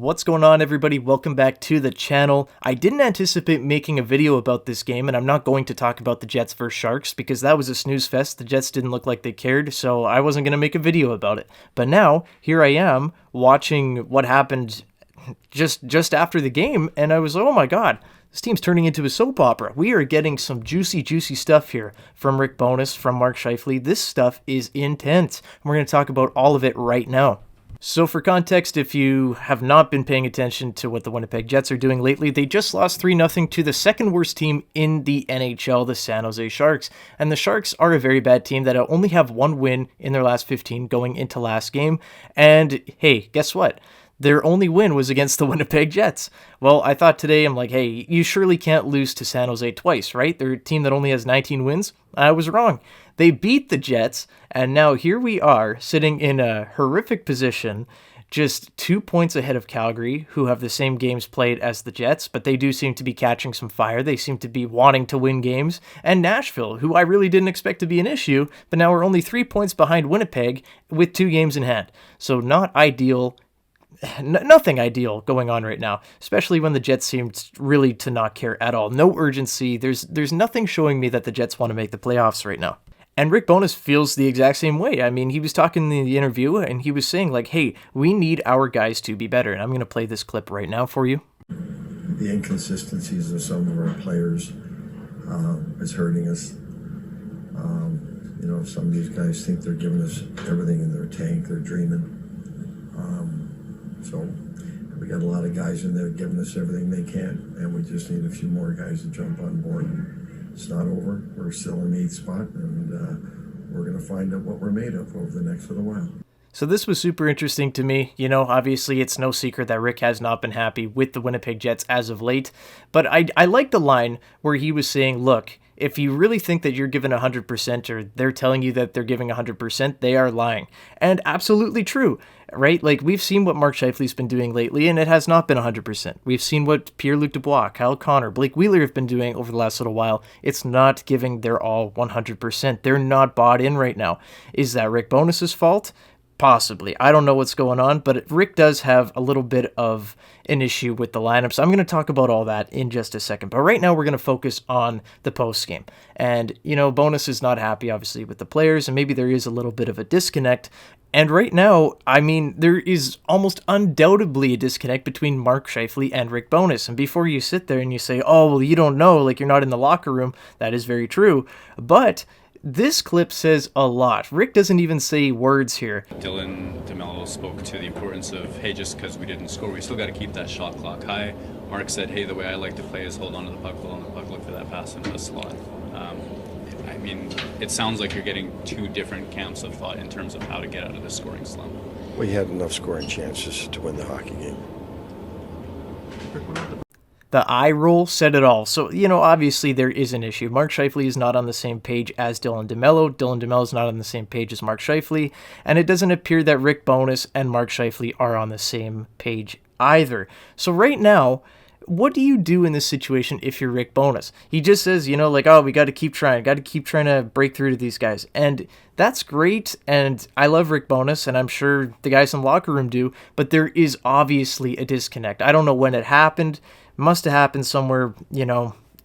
What's going on, everybody? Welcome back to the channel. I didn't anticipate making a video about this game, and I'm not going to talk about the Jets versus Sharks because that was a snooze fest. The Jets didn't look like they cared, so I wasn't going to make a video about it. But now, here I am, watching what happened just after the game, and I was like, oh my god, this team's turning into a soap opera. We are getting some juicy stuff here from Rick Bowness, from Mark Scheifele. This stuff is intense. We're going to talk about all of it right now. So for context, if you have not been paying attention to what the Winnipeg Jets are doing lately, they just lost 3-0 to the second worst team in the NHL, the San Jose Sharks. And the Sharks are a very bad team that only have one win in their last 15 going into last game. And hey, guess what? Their only win was against the Winnipeg Jets. Well, I thought today, I'm like, hey, you surely can't lose to San Jose twice, right? They're a team that only has 19 wins. I was wrong. They beat the Jets, and now here we are, sitting in a horrific position, just 2 points ahead of Calgary, who have the same games played as the Jets, but they do seem to be catching some fire. They seem to be wanting to win games. And Nashville, who I really didn't expect to be an issue, but now we're only 3 points behind Winnipeg with 2 games in hand. So not ideal. Nothing ideal going on right now, especially when the Jets seem really to not care at all. No urgency. There's nothing showing me that the Jets want to make the playoffs right now. And Rick Bowness feels the exact same way. I mean, he was talking in the interview and he was saying like, hey, we need our guys to be better. And I'm going to play this clip right now for you. The inconsistencies of some of our players is hurting us. Some of these guys think they're giving us everything in their tank. They're dreaming. So we got a lot of guys in there giving us everything they can, and we just need a few more guys to jump on board. It's not over. We're still in the 8th spot, and we're going to find out what we're made of over the next little while. So this was super interesting to me. You know, obviously it's no secret that Rick has not been happy with the Winnipeg Jets as of late, but I like the line where he was saying, look, if you really think that you're giving 100% or they're telling you that they're giving 100%, they are lying. And absolutely true, right? Like, we've seen what Mark Scheifele's been doing lately, and it has not been 100%. We've seen what Pierre-Luc Dubois, Kyle Connor, Blake Wheeler have been doing over the last little while. It's not giving their all 100%. They're not bought in right now. Is that Rick Bowness's fault? Possibly. I don't know what's going on, but Rick does have a little bit of an issue with the lineup, so I'm going to talk about all that in just a second. But right now, we're going to focus on the post game. And, Bowness is not happy, obviously, with the players, and maybe there is a little bit of a disconnect. And right now, I mean, there is almost undoubtedly a disconnect between Mark Scheifele and Rick Bowness. And before you sit there and you say, oh, well, you don't know, like you're not in the locker room, that is very true. But this clip says a lot. Rick doesn't even say words here. Dylan DeMello spoke to the importance of, hey, just because we didn't score, we still got to keep that shot clock high. Mark said, hey, the way I like to play is hold on to the puck, hold on to the puck, look for that pass into the slot. I mean, it sounds like you're getting 2 different camps of thought in terms of how to get out of this scoring slump. We had enough scoring chances to win the hockey game. The eye roll said it all. So, obviously there is an issue. Mark Scheifele is not on the same page as Dylan DeMello. Dylan DeMello is not on the same page as Mark Scheifele. And it doesn't appear that Rick Bowness and Mark Scheifele are on the same page either. So right now, what do you do in this situation if you're Rick Bowness? He just says, oh, we got to keep trying to break through to these guys. And that's great, and I love Rick Bowness, and I'm sure the guys in the locker room do, but there is obviously a disconnect. I don't know when it happened. Must have happened somewhere,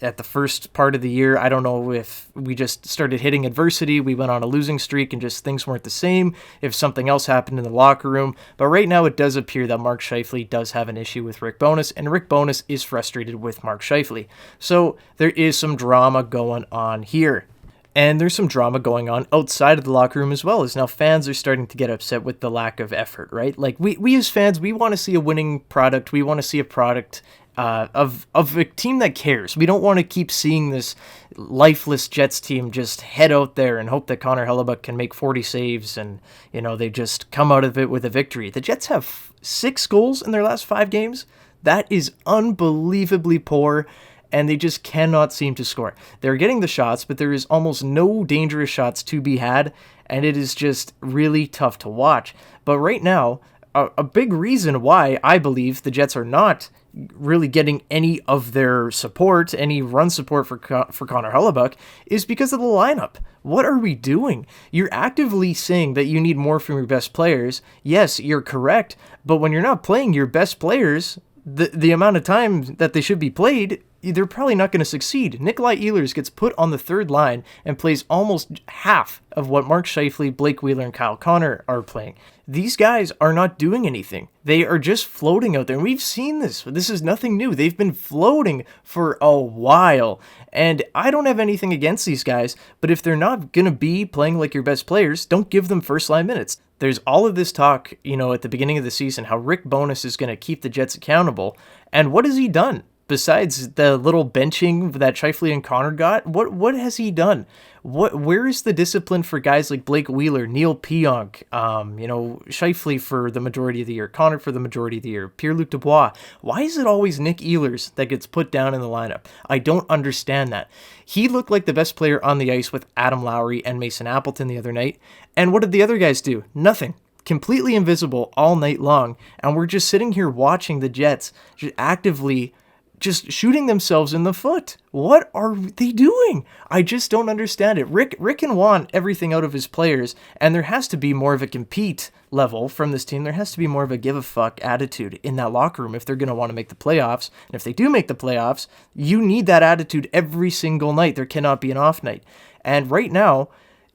at the first part of the year. I don't know if we just started hitting adversity, we went on a losing streak and just things weren't the same, if something else happened in the locker room. But right now it does appear that Mark Scheifele does have an issue with Rick Bowness, and Rick Bowness is frustrated with Mark Scheifele. So there is some drama going on here. And there's some drama going on outside of the locker room as well, as now fans are starting to get upset with the lack of effort, right? Like, we as fans, we want to see a winning product. We want to see a product of a team that cares. We don't want to keep seeing this lifeless Jets team just head out there and hope that Connor Hellebuyck can make 40 saves and, they just come out of it with a victory. The Jets have 6 goals in their last 5 games. That is unbelievably poor, and they just cannot seem to score. They're getting the shots, but there is almost no dangerous shots to be had, and it is just really tough to watch. But right now, a big reason why I believe the Jets are not really getting any of their support, any run support for Connor Hellebuyck, is because of the lineup. What are we doing? You're actively saying that you need more from your best players. Yes, you're correct, but when you're not playing your best players the amount of time that they should be played, they're probably not going to succeed. Nikolai Ehlers gets put on the third line and plays almost half of what Mark Scheifele, Blake Wheeler, and Kyle Connor are playing. These guys are not doing anything. They are just floating out there. And we've seen this. This is nothing new. They've been floating for a while. And I don't have anything against these guys, but if they're not going to be playing like your best players, don't give them first line minutes. There's all of this talk, at the beginning of the season, how Rick Bowness is going to keep the Jets accountable. And what has he done? Besides the little benching that Scheifele and Connor got, what has he done? Where is the discipline for guys like Blake Wheeler, Neil Pionk, Scheifele for the majority of the year, Connor for the majority of the year, Pierre-Luc Dubois? Why is it always Nick Ehlers that gets put down in the lineup? I don't understand that. He looked like the best player on the ice with Adam Lowry and Mason Appleton the other night. And what did the other guys do? Nothing. Completely invisible all night long. And we're just sitting here watching the Jets just actively just shooting themselves in the foot. What are they doing? I just don't understand it. Rick can want everything out of his players, and there has to be more of a compete level from this team. There has to be more of a give a fuck attitude in that locker room if they're going to want to make the playoffs. And if they do make the playoffs, you need that attitude every single night. There cannot be an off night. And right now,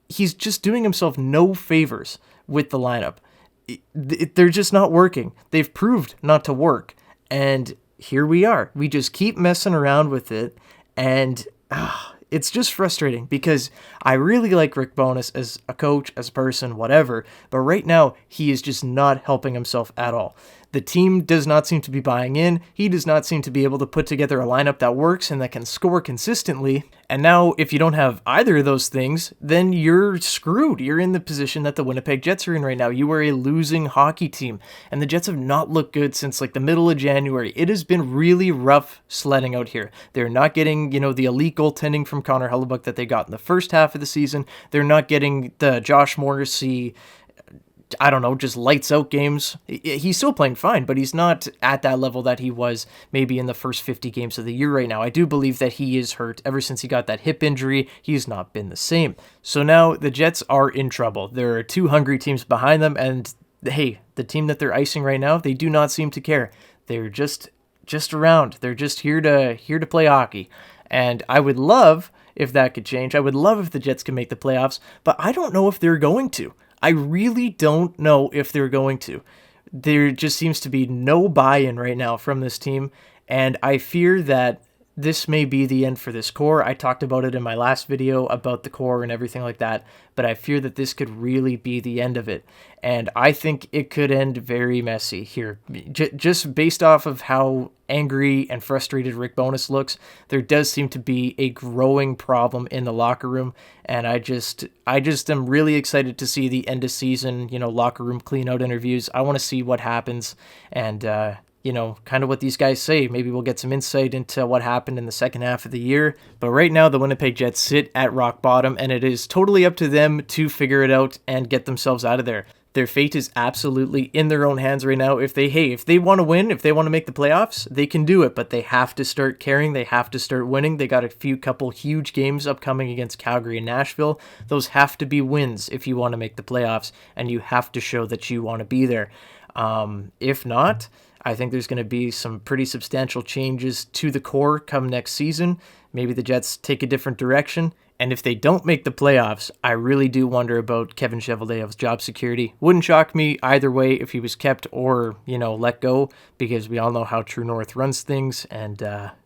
he's just doing himself no favors with the lineup. They're just not working. They've proved not to work. And here we are. We just keep messing around with it, and it's just frustrating because I really like Rick Bowness as a coach, as a person, whatever, but right now he is just not helping himself at all. The team does not seem to be buying in. He does not seem to be able to put together a lineup that works and that can score consistently. And now, if you don't have either of those things, then you're screwed. You're in the position that the Winnipeg Jets are in right now. You are a losing hockey team, and the Jets have not looked good since like the middle of January. It has been really rough sledding out here. They're not getting, the elite goaltending from Connor Hellebuyck that they got in the first half of the season. They're not getting the Josh Morrissey, just lights out games. He's still playing fine, but he's not at that level that he was maybe in the first 50 games of the year right now. I do believe that he is hurt. Ever since he got that hip injury, he's not been the same. So now the Jets are in trouble. There are two hungry teams behind them, and hey, the team that they're icing right now, they do not seem to care. They're just around. They're just here to play hockey. And I would love if that could change. I would love if the Jets could make the playoffs, but I don't know if they're going to. I really don't know if they're going to. There just seems to be no buy-in right now from this team, and I fear that this may be the end for this core. I talked about it in my last video about the core and everything like that, but I fear that this could really be the end of it. And I think it could end very messy here. Just based off of how angry and frustrated Rick Bowness looks, there does seem to be a growing problem in the locker room. And I just am really excited to see the end of season, locker room clean out interviews. I want to see what happens and, kind of what these guys say. Maybe we'll get some insight into what happened in the second half of the year. But right now, the Winnipeg Jets sit at rock bottom, and it is totally up to them to figure it out and get themselves out of there. Their fate is absolutely in their own hands right now. If they want to win, if they want to make the playoffs, they can do it, but they have to start caring. They have to start winning. They got a couple huge games upcoming against Calgary and Nashville. Those have to be wins if you want to make the playoffs, and you have to show that you want to be there. If not, I think there's going to be some pretty substantial changes to the core come next season. Maybe the Jets take a different direction. And if they don't make the playoffs, I really do wonder about Kevin Cheveldayoff's job security. Wouldn't shock me either way if he was kept or, let go, because we all know how True North runs things. And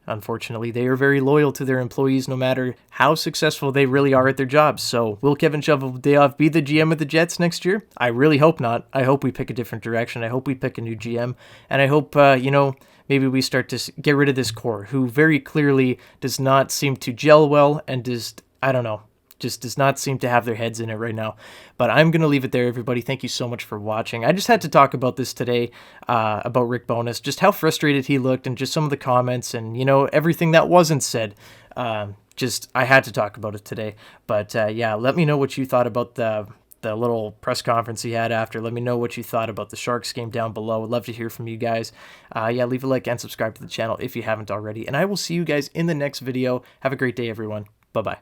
unfortunately, they are very loyal to their employees no matter how successful they really are at their jobs. So will Kevin Cheveldayoff be the GM of the Jets next year? I really hope not. I hope we pick a different direction. I hope we pick a new GM. And I hope, maybe we start to get rid of this core, who very clearly does not seem to gel well and just does not seem to have their heads in it right now. But I'm going to leave it there, everybody. Thank you so much for watching. I just had to talk about this today, about Rick Bowness, just how frustrated he looked and just some of the comments and, everything that wasn't said. I had to talk about it today. But yeah, let me know what you thought about the the little press conference he had after. Let me know what you thought about the Sharks game down below. I'd love to hear from you guys. Yeah, leave a like and subscribe to the channel if you haven't already. And I will see you guys in the next video. Have a great day, everyone. Bye-bye.